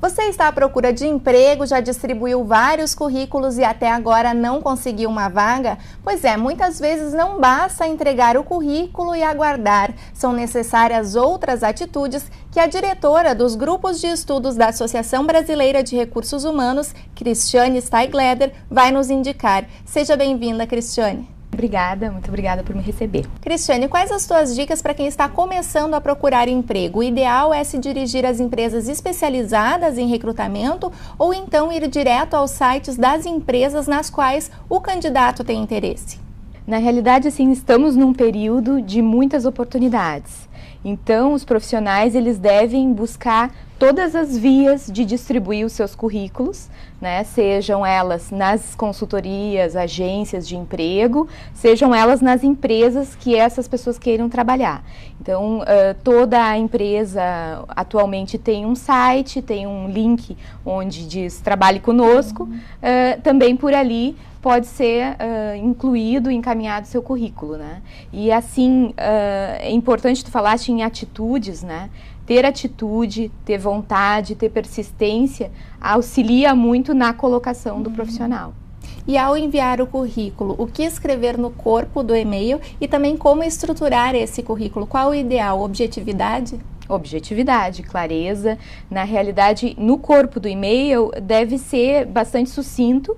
Você está à procura de emprego, já distribuiu vários currículos e até agora não conseguiu uma vaga? Pois é, muitas vezes não basta entregar o currículo e aguardar. São necessárias outras atitudes que a diretora dos grupos de estudos da Associação Brasileira de Recursos Humanos, Cristiane Steigleder, vai nos indicar. Seja bem-vinda, Cristiane. Obrigada, muito obrigada por me receber. Cristiane, quais as tuas dicas para quem está começando a procurar emprego? O ideal é se dirigir às empresas especializadas em recrutamento ou então ir direto aos sites das empresas nas quais o candidato tem interesse? Na realidade, assim, estamos num período de muitas oportunidades. Então, os profissionais, eles devem buscar todas as vias de distribuir os seus currículos, né? Sejam elas nas consultorias, agências de emprego, sejam elas nas empresas que essas pessoas queiram trabalhar. Então, toda a empresa atualmente tem um site, tem um link onde diz trabalhe conosco, também por ali pode ser incluído, encaminhado seu currículo, né? E assim, é importante, tu falaste em atitudes, né? Ter atitude, ter vontade, ter persistência, auxilia muito na colocação do profissional. E ao enviar o currículo, o que escrever no corpo do e-mail e também como estruturar esse currículo? Qual o ideal? Objetividade? Objetividade, clareza. Na realidade, no corpo do e-mail deve ser bastante sucinto,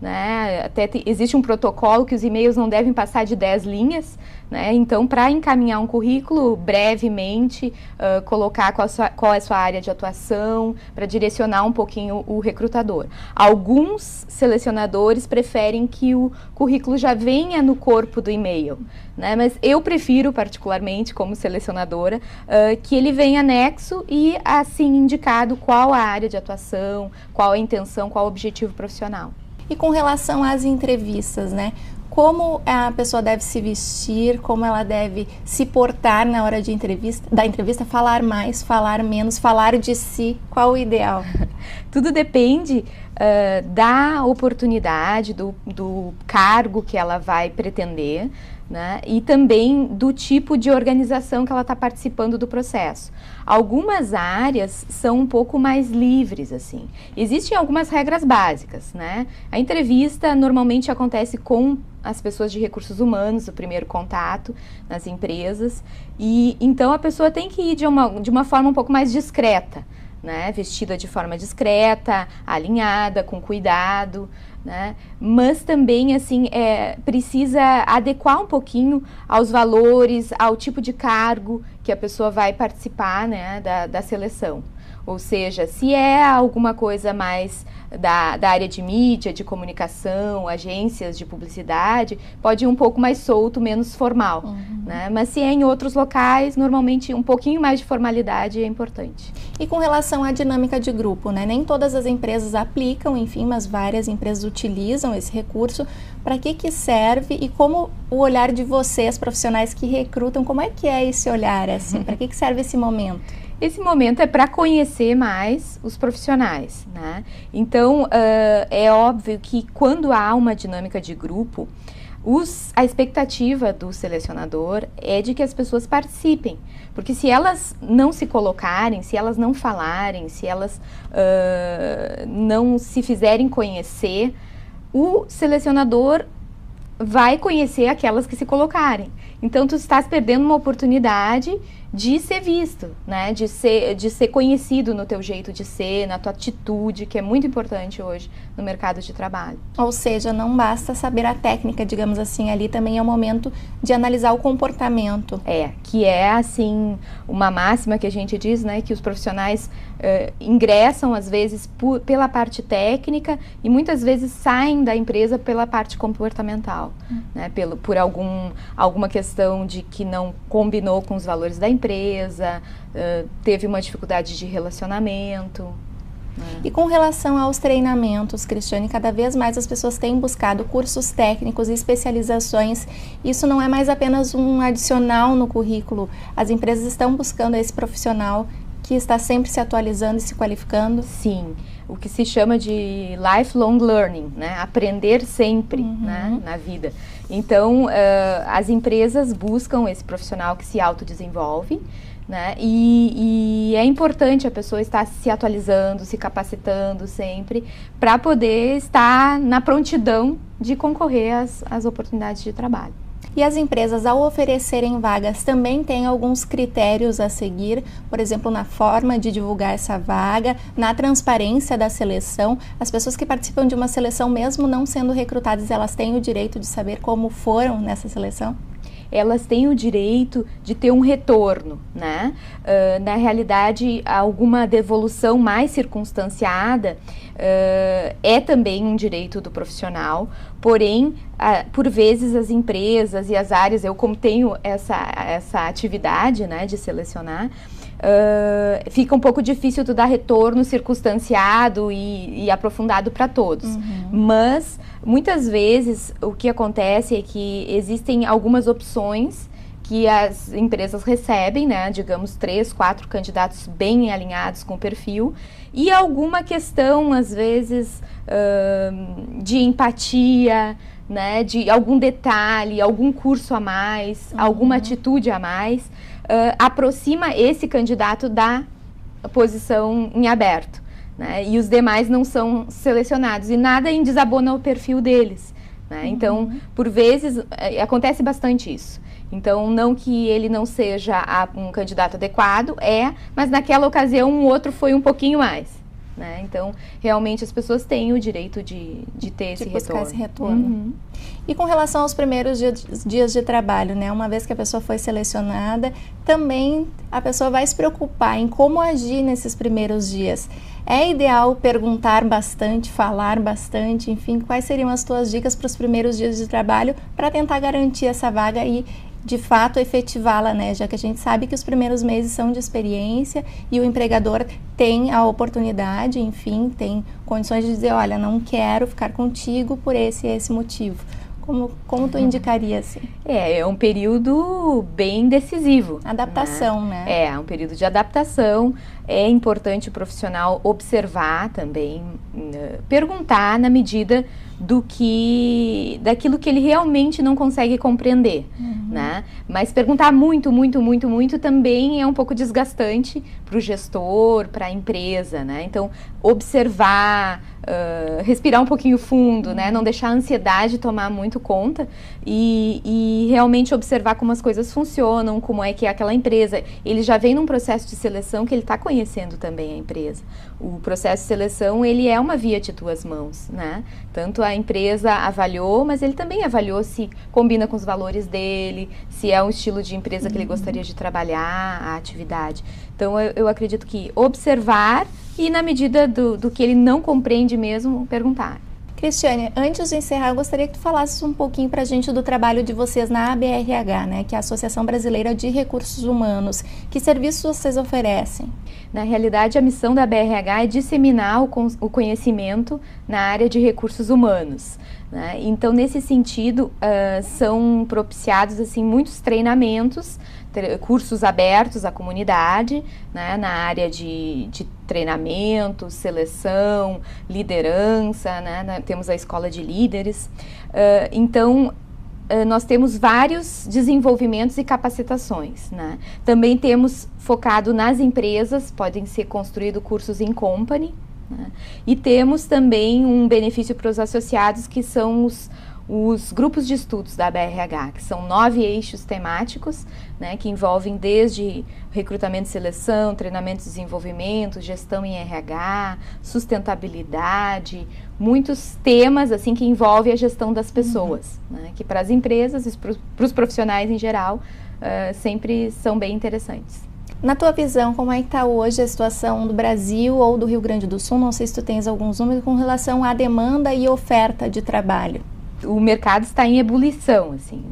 né? Até existe um protocolo que os e-mails não devem passar de 10 linhas, né? Então, para encaminhar um currículo, brevemente, colocar qual é a sua área de atuação, para direcionar um pouquinho o recrutador. Alguns selecionadores preferem que o currículo já venha no corpo do e-mail, né? Mas eu prefiro, particularmente, como selecionadora, que ele venha anexo e, assim, indicado qual a área de atuação, qual a intenção, qual o objetivo profissional. E com relação às entrevistas, né? Como a pessoa deve se vestir, como ela deve se portar na hora da entrevista, falar mais, falar menos, falar de si, qual o ideal? Tudo depende da oportunidade, do cargo que ela vai pretender, né? E também do tipo de organização que ela está participando do processo. Algumas áreas são um pouco mais livres, assim. Existem algumas regras básicas, né? A entrevista normalmente acontece com as pessoas de recursos humanos, o primeiro contato nas empresas, e então a pessoa tem que ir de uma forma um pouco mais discreta, né? Vestida de forma discreta, alinhada, com cuidado, né? Mas também, assim, precisa adequar um pouquinho aos valores, ao tipo de cargo que a pessoa vai participar, né, da seleção. Ou seja, se é alguma coisa mais da área de mídia, de comunicação, agências de publicidade, pode ir um pouco mais solto, menos formal, né? Mas se é em outros locais, normalmente um pouquinho mais de formalidade é importante. E com relação à dinâmica de grupo, né? Nem todas as empresas aplicam, enfim, mas várias empresas utilizam esse recurso. Para que serve e como o olhar de vocês, profissionais que recrutam, como é que é esse olhar, assim? Para que serve esse momento? Esse momento é para conhecer mais os profissionais, né? Então, é óbvio que quando há uma dinâmica de grupo, a expectativa do selecionador é de que as pessoas participem. Porque se elas não se colocarem, se elas não falarem, se elas não se fizerem conhecer, o selecionador vai conhecer aquelas que se colocarem. Então, tu estás perdendo uma oportunidade de ser visto, né? De ser conhecido no teu jeito de ser, na tua atitude, que é muito importante hoje no mercado de trabalho. Ou seja, não basta saber a técnica, digamos assim, ali também é o momento de analisar o comportamento. Que é, assim, uma máxima que a gente diz, né? Que os profissionais ingressam, às vezes, pela parte técnica e muitas vezes saem da empresa pela parte comportamental, né? Por alguma questão de que não combinou com os valores da empresa, teve uma dificuldade de relacionamento. E com relação aos treinamentos, Cristiane, cada vez mais as pessoas têm buscado cursos técnicos e especializações. Isso não é mais apenas um adicional no currículo. As empresas estão buscando esse profissional que está sempre se atualizando e se qualificando? Sim, o que se chama de lifelong learning, né? Aprender sempre, né? Na vida. Então, as empresas buscam esse profissional que se autodesenvolve, né? E é importante a pessoa estar se atualizando, se capacitando sempre, para poder estar na prontidão de concorrer às oportunidades de trabalho. E as empresas, ao oferecerem vagas, também têm alguns critérios a seguir, por exemplo, na forma de divulgar essa vaga, na transparência da seleção. As pessoas que participam de uma seleção, mesmo não sendo recrutadas, elas têm o direito de saber como foram nessa seleção? Elas têm o direito de ter um retorno, né? Na realidade, alguma devolução mais circunstanciada é também um direito do profissional, porém, por vezes as empresas e as áreas, eu como tenho essa atividade, né, de selecionar, fica um pouco difícil tu dar retorno circunstanciado e aprofundado para todos. Mas, muitas vezes, o que acontece é que existem algumas opções que as empresas recebem, né, digamos 3, 4 candidatos bem alinhados com o perfil, e alguma questão, às vezes, de empatia, né, de algum detalhe, algum curso a mais, alguma atitude a mais, aproxima esse candidato da posição em aberto, né, e os demais não são selecionados, e nada desabona o perfil deles, né. Então, por vezes, acontece bastante isso. Então, não que ele não seja um candidato adequado, mas naquela ocasião um outro foi um pouquinho mais, né? Então, realmente as pessoas têm o direito de ter esse retorno. Esse retorno. E com relação aos primeiros dias de trabalho, né? Uma vez que a pessoa foi selecionada, também a pessoa vai se preocupar em como agir nesses primeiros dias. É ideal perguntar bastante, falar bastante, enfim, quais seriam as tuas dicas para os primeiros dias de trabalho para tentar garantir essa vaga e de fato efetivá-la, né? Já que a gente sabe que os primeiros meses são de experiência e o empregador tem a oportunidade, enfim, tem condições de dizer, olha, não quero ficar contigo por esse e esse motivo. Como tu indicaria, assim? É um período bem decisivo. Adaptação, né? É um período de adaptação. É importante o profissional observar também, perguntar na medida daquilo que ele realmente não consegue compreender, né? Mas perguntar muito também é um pouco desgastante para o gestor, para a empresa, né? Então, observar, respirar um pouquinho fundo, né? Não deixar a ansiedade tomar muito conta e realmente observar como as coisas funcionam, como é que é aquela empresa. Ele já vem num processo de seleção que ele está conhecendo também a empresa. O processo de seleção, ele é uma via de duas mãos, né? Tanto a empresa avaliou, mas ele também avaliou se combina com os valores dele, se é um estilo de empresa que ele gostaria de trabalhar, a atividade. Então, eu acredito que observar e, na medida do que ele não compreende mesmo, perguntar. Cristiane, antes de encerrar, eu gostaria que tu falasses um pouquinho para a gente do trabalho de vocês na ABRH, né, que é a Associação Brasileira de Recursos Humanos. Que serviços vocês oferecem? Na realidade, a missão da ABRH é disseminar o conhecimento na área de recursos humanos, né? Então, nesse sentido, são propiciados assim, muitos treinamentos, cursos abertos à comunidade, né, na área de treinamento, seleção, liderança, né, temos a escola de líderes. Então, nós temos vários desenvolvimentos e capacitações, né? Também temos focado nas empresas, podem ser construídos cursos em company, né? E temos também um benefício para os associados, que são os grupos de estudos da ABRH, que são 9 eixos temáticos, né, que envolvem desde recrutamento e seleção, treinamento e desenvolvimento, gestão em RH, sustentabilidade, muitos temas assim que envolvem a gestão das pessoas, né, que para as empresas e para os profissionais em geral sempre são bem interessantes. Na tua visão, como é que está hoje a situação do Brasil ou do Rio Grande do Sul? Não sei se tu tens alguns números com relação à demanda e oferta de trabalho. O mercado está em ebulição, assim,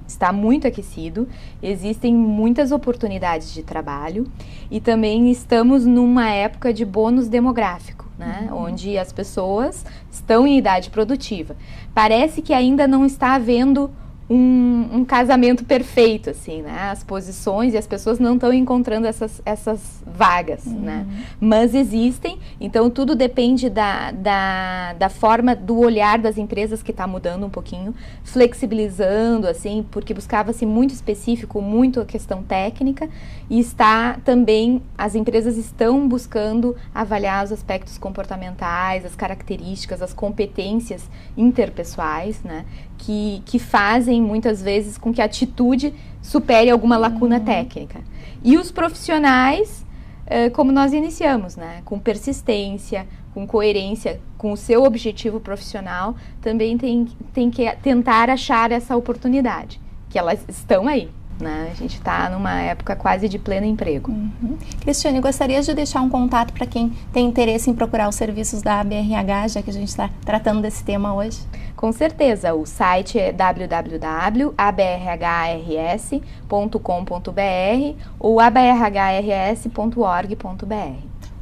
está muito aquecido, existem muitas oportunidades de trabalho e também estamos numa época de bônus demográfico, né, onde as pessoas estão em idade produtiva. Parece que ainda não está havendo um casamento perfeito, assim, né? As posições e as pessoas não estão encontrando essas vagas, né? Mas existem, então tudo depende da forma, do olhar das empresas, que está mudando um pouquinho, flexibilizando, assim, porque buscava-se muito específico, muito a questão técnica, e as empresas estão buscando avaliar os aspectos comportamentais, as características, as competências interpessoais, né? Que fazem muitas vezes com que a atitude supere alguma lacuna técnica. E os profissionais, como nós iniciamos, né? Com persistência, com coerência, com o seu objetivo profissional, também tem que tentar achar essa oportunidade, que elas estão aí. Né? A gente está numa época quase de pleno emprego. Cristiane, gostaria de deixar um contato para quem tem interesse em procurar os serviços da ABRH, já que a gente está tratando desse tema hoje? Com certeza, o site é www.abrhrs.com.br ou abrhrs.org.br.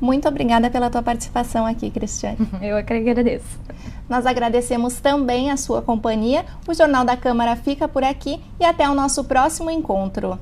Muito obrigada pela tua participação aqui, Cristiane. Eu é que agradeço. Nós agradecemos também a sua companhia. O Jornal da Câmara fica por aqui e até o nosso próximo encontro.